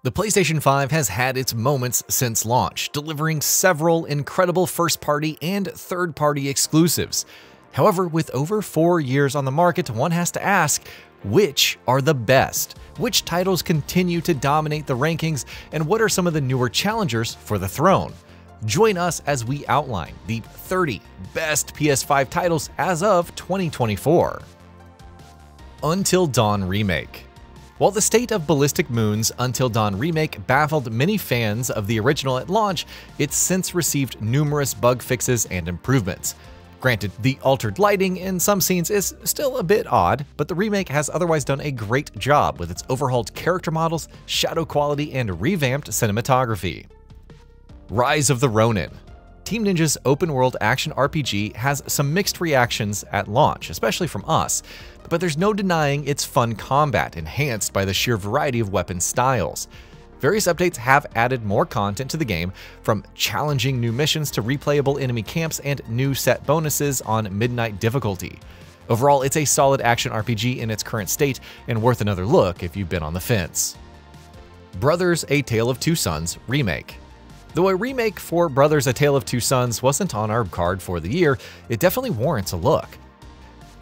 The PlayStation 5 has had its moments since launch, delivering several incredible first-party and third-party exclusives. However, with over 4 years on the market, one has to ask, which are the best? Which titles continue to dominate the rankings, and what are some of the newer challengers for the throne? Join us as we outline the 30 best PS5 titles as of 2024. Until Dawn Remake. While the state of Ballistic Moon's Until Dawn Remake baffled many fans of the original at launch, it's since received numerous bug fixes and improvements. Granted, the altered lighting in some scenes is still a bit odd, but the remake has otherwise done a great job with its overhauled character models, shadow quality, and revamped cinematography. Rise of the Ronin. Team Ninja's open-world action RPG has some mixed reactions at launch, especially from us, but there's no denying its fun combat, enhanced by the sheer variety of weapon styles. Various updates have added more content to the game, from challenging new missions to replayable enemy camps and new set bonuses on midnight difficulty. Overall, it's a solid action RPG in its current state and worth another look if you've been on the fence. Brothers: A Tale of Two Sons Remake. Though a remake for Brothers: A Tale of Two Sons wasn't on our card for the year, it definitely warrants a look.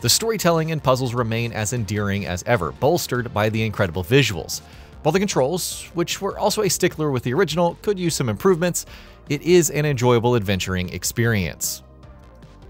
The storytelling and puzzles remain as endearing as ever, bolstered by the incredible visuals. While the controls, which were also a stickler with the original, could use some improvements, it is an enjoyable adventuring experience.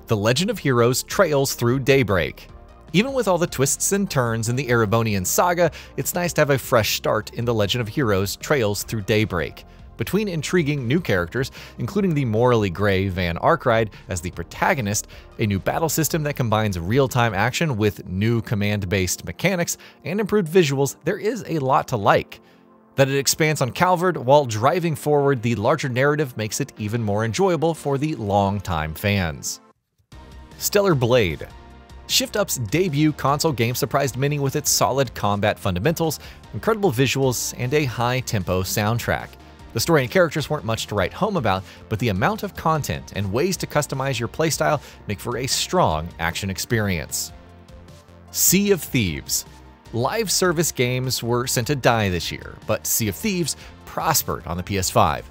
The Legend of Heroes Trails Through Daybreak. Even with all the twists and turns in the Erebonian saga, it's nice to have a fresh start in The Legend of Heroes Trails Through Daybreak. Between intriguing new characters, including the morally gray Van Arkride as the protagonist, a new battle system that combines real-time action with new command-based mechanics, and improved visuals, there is a lot to like. That it expands on Calvard while driving forward the larger narrative makes it even more enjoyable for the long-time fans. Stellar Blade. Shift Up's debut console game surprised many with its solid combat fundamentals, incredible visuals, and a high-tempo soundtrack. The story and characters weren't much to write home about, but the amount of content and ways to customize your playstyle make for a strong action experience. Sea of Thieves. Live service games were sent to die this year, but Sea of Thieves prospered on the PS5.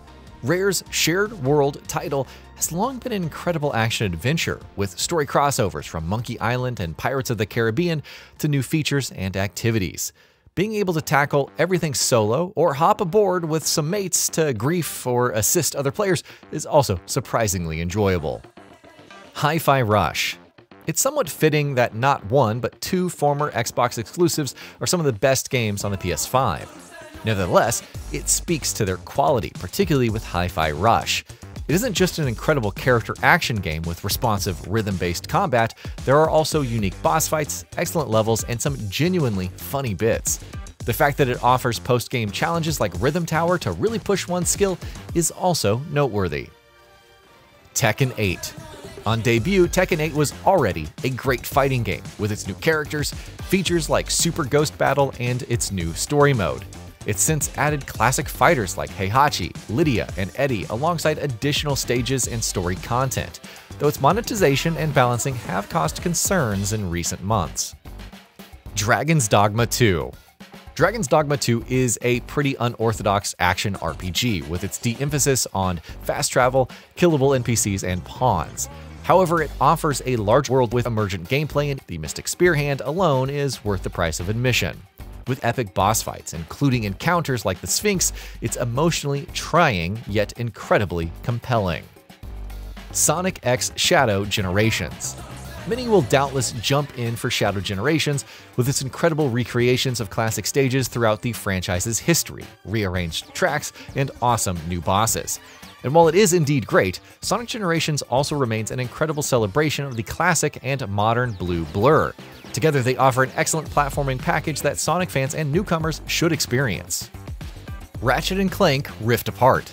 Rare's shared world title has long been an incredible action adventure, with story crossovers from Monkey Island and Pirates of the Caribbean to new features and activities. Being able to tackle everything solo or hop aboard with some mates to grief or assist other players is also surprisingly enjoyable. Hi-Fi Rush. It's somewhat fitting that not one, but two former Xbox exclusives are some of the best games on the PS5. Nevertheless, it speaks to their quality, particularly with Hi-Fi Rush. It isn't just an incredible character action game with responsive rhythm-based combat, there are also unique boss fights, excellent levels, and some genuinely funny bits. The fact that it offers post-game challenges like Rhythm Tower to really push one's skill is also noteworthy. Tekken 8. On debut, Tekken 8 was already a great fighting game, with its new characters, features like Super Ghost Battle, and its new story mode. It's since added classic fighters like Heihachi, Lydia, and Eddie alongside additional stages and story content, though its monetization and balancing have caused concerns in recent months. Dragon's Dogma 2. Dragon's Dogma 2 is a pretty unorthodox action RPG with its de-emphasis on fast travel, killable NPCs, and pawns. However, it offers a large world with emergent gameplay, and the Mystic Spear Hand alone is worth the price of admission. With epic boss fights, including encounters like the Sphinx, it's emotionally trying yet incredibly compelling. Sonic X Shadow Generations. Many will doubtless jump in for Shadow Generations with its incredible recreations of classic stages throughout the franchise's history, rearranged tracks, and awesome new bosses. And while it is indeed great, Sonic Generations also remains an incredible celebration of the classic and modern Blue Blur. Together, they offer an excellent platforming package that Sonic fans and newcomers should experience. Ratchet & Clank Rift Apart.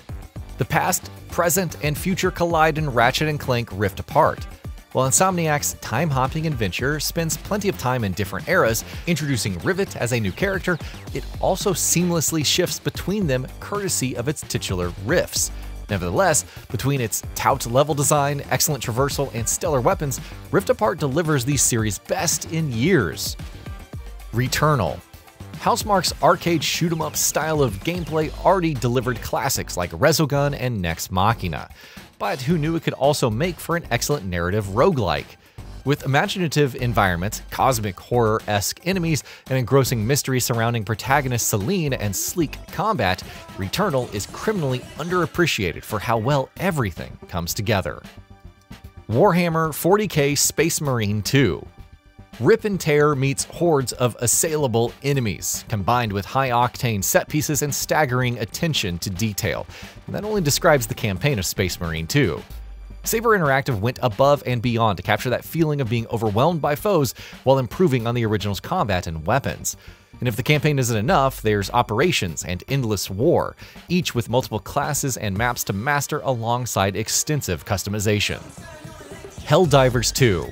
The past, present, and future collide in Ratchet & Clank Rift Apart. While Insomniac's time-hopping adventure spends plenty of time in different eras, introducing Rivet as a new character, it also seamlessly shifts between them courtesy of its titular riffs. Nevertheless, between its tout level design, excellent traversal, and stellar weapons, Rift Apart delivers the series' best in years. Returnal. Housemarque's arcade shoot-'em-up style of gameplay already delivered classics like Resogun and Nex Machina, but who knew it could also make for an excellent narrative roguelike? With imaginative environments, cosmic horror-esque enemies, and engrossing mystery surrounding protagonist Celine and sleek combat, Returnal is criminally underappreciated for how well everything comes together. Warhammer 40K Space Marine 2. Rip and tear meets hordes of assailable enemies, combined with high-octane set pieces and staggering attention to detail. And that only describes the campaign of Space Marine 2. Saber Interactive went above and beyond to capture that feeling of being overwhelmed by foes while improving on the original's combat and weapons. And if the campaign isn't enough, there's Operations and Endless War, each with multiple classes and maps to master alongside extensive customization. Helldivers 2.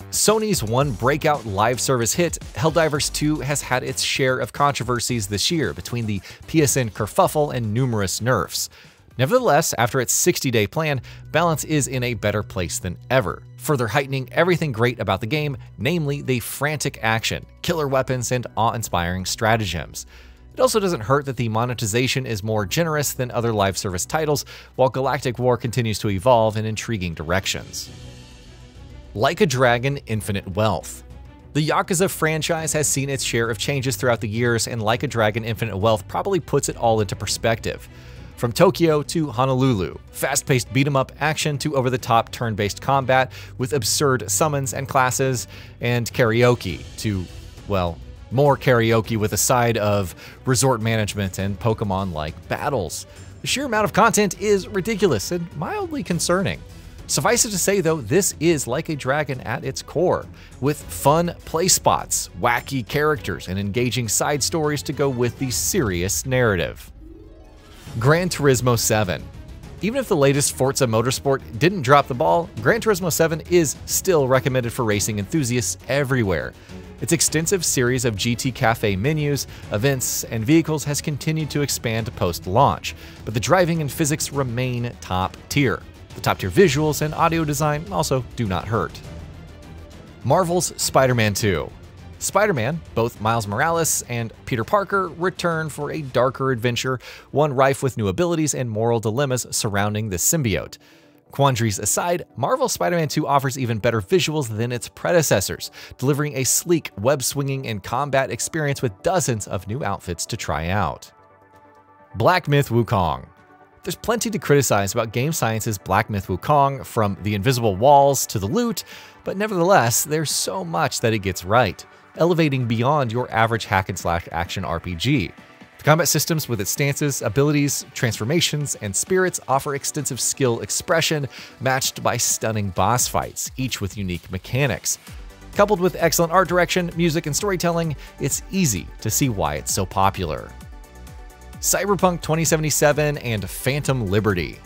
Sony's one breakout live service hit, Helldivers 2 has had its share of controversies this year between the PSN kerfuffle and numerous nerfs. Nevertheless, after its 60-day plan, balance is in a better place than ever, further heightening everything great about the game, namely the frantic action, killer weapons, and awe-inspiring stratagems. It also doesn't hurt that the monetization is more generous than other live service titles, while Galactic War continues to evolve in intriguing directions. Like a Dragon Infinite Wealth. The Yakuza franchise has seen its share of changes throughout the years, and Like a Dragon Infinite Wealth probably puts it all into perspective. From Tokyo to Honolulu, fast-paced beat-em-up action to over-the-top turn-based combat with absurd summons and classes, and karaoke to, well, more karaoke with a side of resort management and Pokemon-like battles. The sheer amount of content is ridiculous and mildly concerning. Suffice it to say, though, this is Like a Dragon at its core, with fun play spots, wacky characters, and engaging side stories to go with the serious narrative. Gran Turismo 7. Even if the latest Forza Motorsport didn't drop the ball, Gran Turismo 7 is still recommended for racing enthusiasts everywhere. Its extensive series of GT Cafe menus, events, and vehicles has continued to expand post-launch, but the driving and physics remain top tier. The top-tier visuals and audio design also do not hurt. Marvel's Spider-Man 2. Spider-Man, both Miles Morales and Peter Parker, return for a darker adventure, one rife with new abilities and moral dilemmas surrounding the symbiote. Quandaries aside, Marvel's Spider-Man 2 offers even better visuals than its predecessors, delivering a sleek, web-swinging and combat experience with dozens of new outfits to try out. Black Myth Wukong. There's plenty to criticize about Game Science's Black Myth Wukong, from the invisible walls to the loot, but nevertheless, there's so much that it gets right, elevating beyond your average hack-and-slash action RPG. The combat systems with its stances, abilities, transformations, and spirits offer extensive skill expression, matched by stunning boss fights, each with unique mechanics. Coupled with excellent art direction, music, and storytelling, it's easy to see why it's so popular. Cyberpunk 2077 and Phantom Liberty.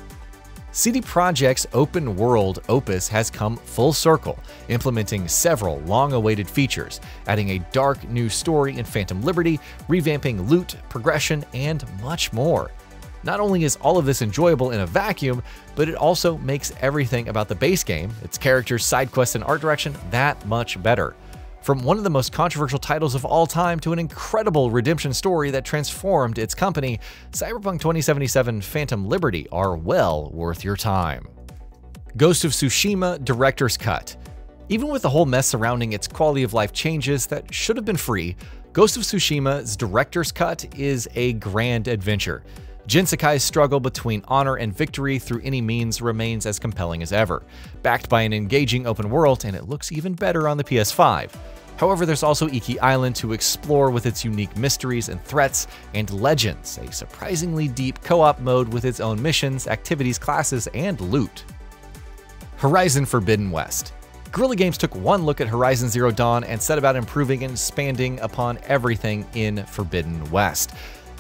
CD Projekt's open-world opus has come full circle, implementing several long-awaited features, adding a dark new story in Phantom Liberty, revamping loot, progression, and much more. Not only is all of this enjoyable in a vacuum, but it also makes everything about the base game, its characters, side quests, and art direction that much better. From one of the most controversial titles of all time to an incredible redemption story that transformed its company, Cyberpunk 2077 Phantom Liberty are well worth your time. Ghost of Tsushima Director's Cut. Even with the whole mess surrounding its quality of life changes that should have been free, Ghost of Tsushima's Director's Cut is a grand adventure. Jin Sakai's struggle between honor and victory through any means remains as compelling as ever, backed by an engaging open world, and it looks even better on the PS5. However, there's also Iki Island to explore with its unique mysteries and threats, and Legends, a surprisingly deep co-op mode with its own missions, activities, classes, and loot. Horizon Forbidden West. Guerrilla Games took one look at Horizon Zero Dawn and set about improving and expanding upon everything in Forbidden West.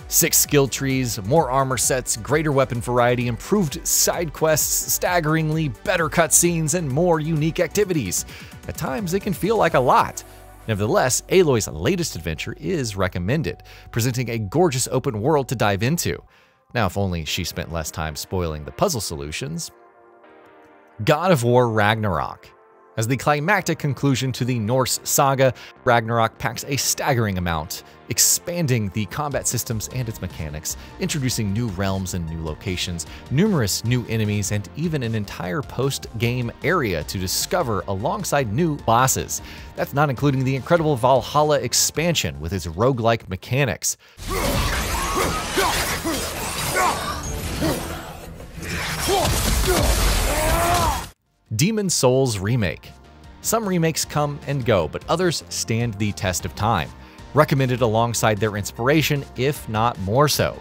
6 skill trees, more armor sets, greater weapon variety, improved side quests, staggeringly better cutscenes, and more unique activities. At times, it can feel like a lot. Nevertheless, Aloy's latest adventure is recommended, presenting a gorgeous open world to dive into. Now, if only she spent less time spoiling the puzzle solutions. God of War Ragnarok. As the climactic conclusion to the Norse saga, Ragnarok packs a staggering amount, expanding the combat systems and its mechanics, introducing new realms and new locations, numerous new enemies, and even an entire post-game area to discover alongside new bosses. That's not including the incredible Valhalla expansion with its roguelike mechanics. Demon's Souls Remake. Some remakes come and go, but others stand the test of time, recommended alongside their inspiration, if not more so.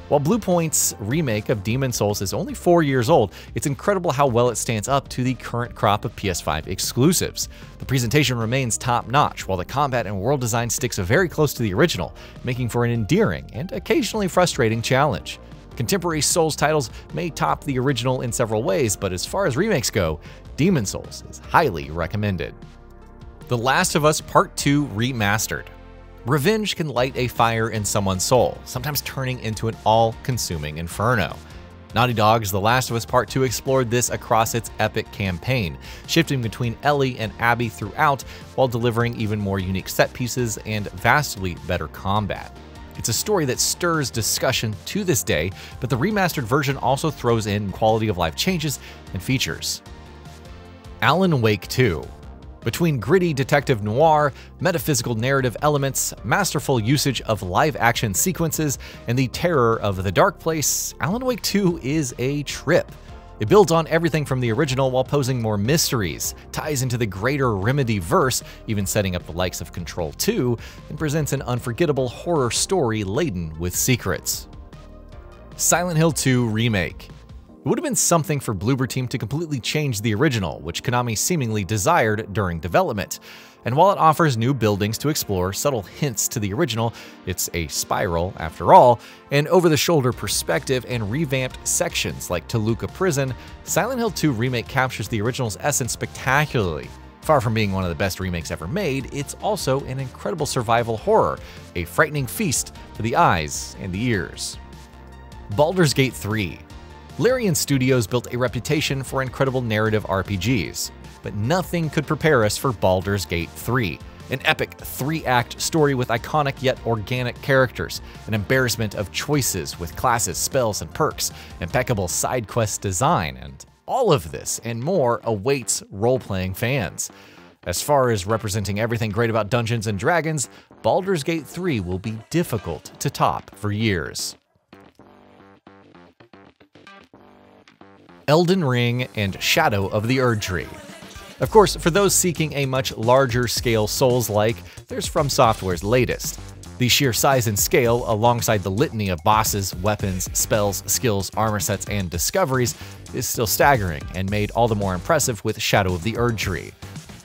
While Bluepoint's remake of Demon's Souls is only 4 years old, it's incredible how well it stands up to the current crop of PS5 exclusives. The presentation remains top-notch, while the combat and world design sticks very close to the original, making for an endearing and occasionally frustrating challenge. Contemporary Souls titles may top the original in several ways, but as far as remakes go, Demon's Souls is highly recommended. The Last of Us Part 2 Remastered. Revenge can light a fire in someone's soul, sometimes turning into an all-consuming inferno. Naughty Dog's The Last of Us Part 2 explored this across its epic campaign, shifting between Ellie and Abby throughout while delivering even more unique set pieces and vastly better combat. It's a story that stirs discussion to this day, but the remastered version also throws in quality of life changes and features. Alan Wake 2. Between gritty detective noir, metaphysical narrative elements, masterful usage of live-action sequences, and the terror of the dark place, Alan Wake 2 is a trip. It builds on everything from the original while posing more mysteries, ties into the greater Remedy-verse, even setting up the likes of Control 2, and presents an unforgettable horror story laden with secrets. Silent Hill 2 Remake. It would have been something for Bloober Team to completely change the original, which Konami seemingly desired during development. And while it offers new buildings to explore, subtle hints to the original, it's a spiral after all, an over-the-shoulder perspective, and revamped sections like Toluca Prison, Silent Hill 2 Remake captures the original's essence spectacularly. Far from being one of the best remakes ever made, it's also an incredible survival horror, a frightening feast for the eyes and the ears. Baldur's Gate 3. Larian Studios built a reputation for incredible narrative RPGs, but nothing could prepare us for Baldur's Gate 3, an epic 3-act story with iconic yet organic characters, an embarrassment of choices with classes, spells, and perks, impeccable side quest design, and all of this and more awaits role-playing fans. As far as representing everything great about Dungeons & Dragons, Baldur's Gate 3 will be difficult to top for years. Elden Ring and Shadow of the Erdtree. Of course, for those seeking a much larger scale Souls-like, there's From Software's latest. The sheer size and scale, alongside the litany of bosses, weapons, spells, skills, armor sets, and discoveries, is still staggering and made all the more impressive with Shadow of the Erdtree.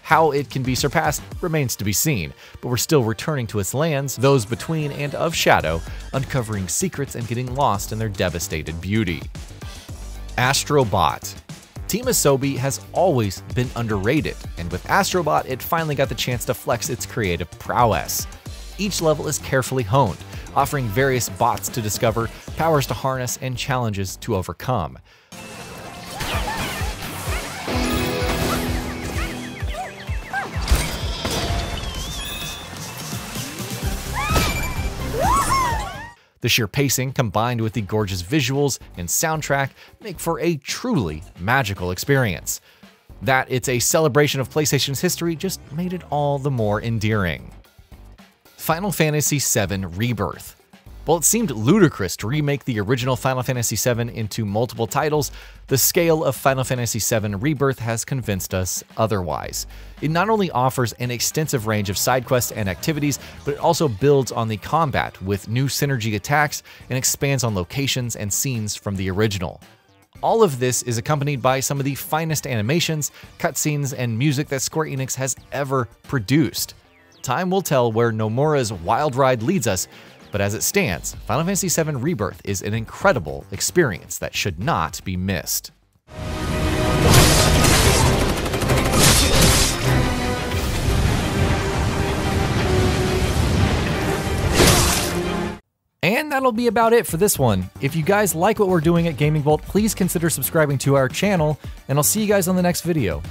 How it can be surpassed remains to be seen, but we're still returning to its lands, those between and of Shadow, uncovering secrets and getting lost in their devastated beauty. Astro Bot. Team Asobi has always been underrated, and with Astro Bot, it finally got the chance to flex its creative prowess. Each level is carefully honed, offering various bots to discover, powers to harness, and challenges to overcome. The sheer pacing, combined with the gorgeous visuals and soundtrack, make for a truly magical experience. That it's a celebration of PlayStation's history just made it all the more endearing. Final Fantasy VII Rebirth. While it seemed ludicrous to remake the original Final Fantasy VII into multiple titles, the scale of Final Fantasy VII Rebirth has convinced us otherwise. It not only offers an extensive range of side quests and activities, but it also builds on the combat with new synergy attacks and expands on locations and scenes from the original. All of this is accompanied by some of the finest animations, cutscenes, and music that Square Enix has ever produced. Time will tell where Nomura's wild ride leads us, but as it stands, Final Fantasy VII Rebirth is an incredible experience that should not be missed. And that'll be about it for this one. If you guys like what we're doing at GamingBolt, please consider subscribing to our channel, and I'll see you guys on the next video.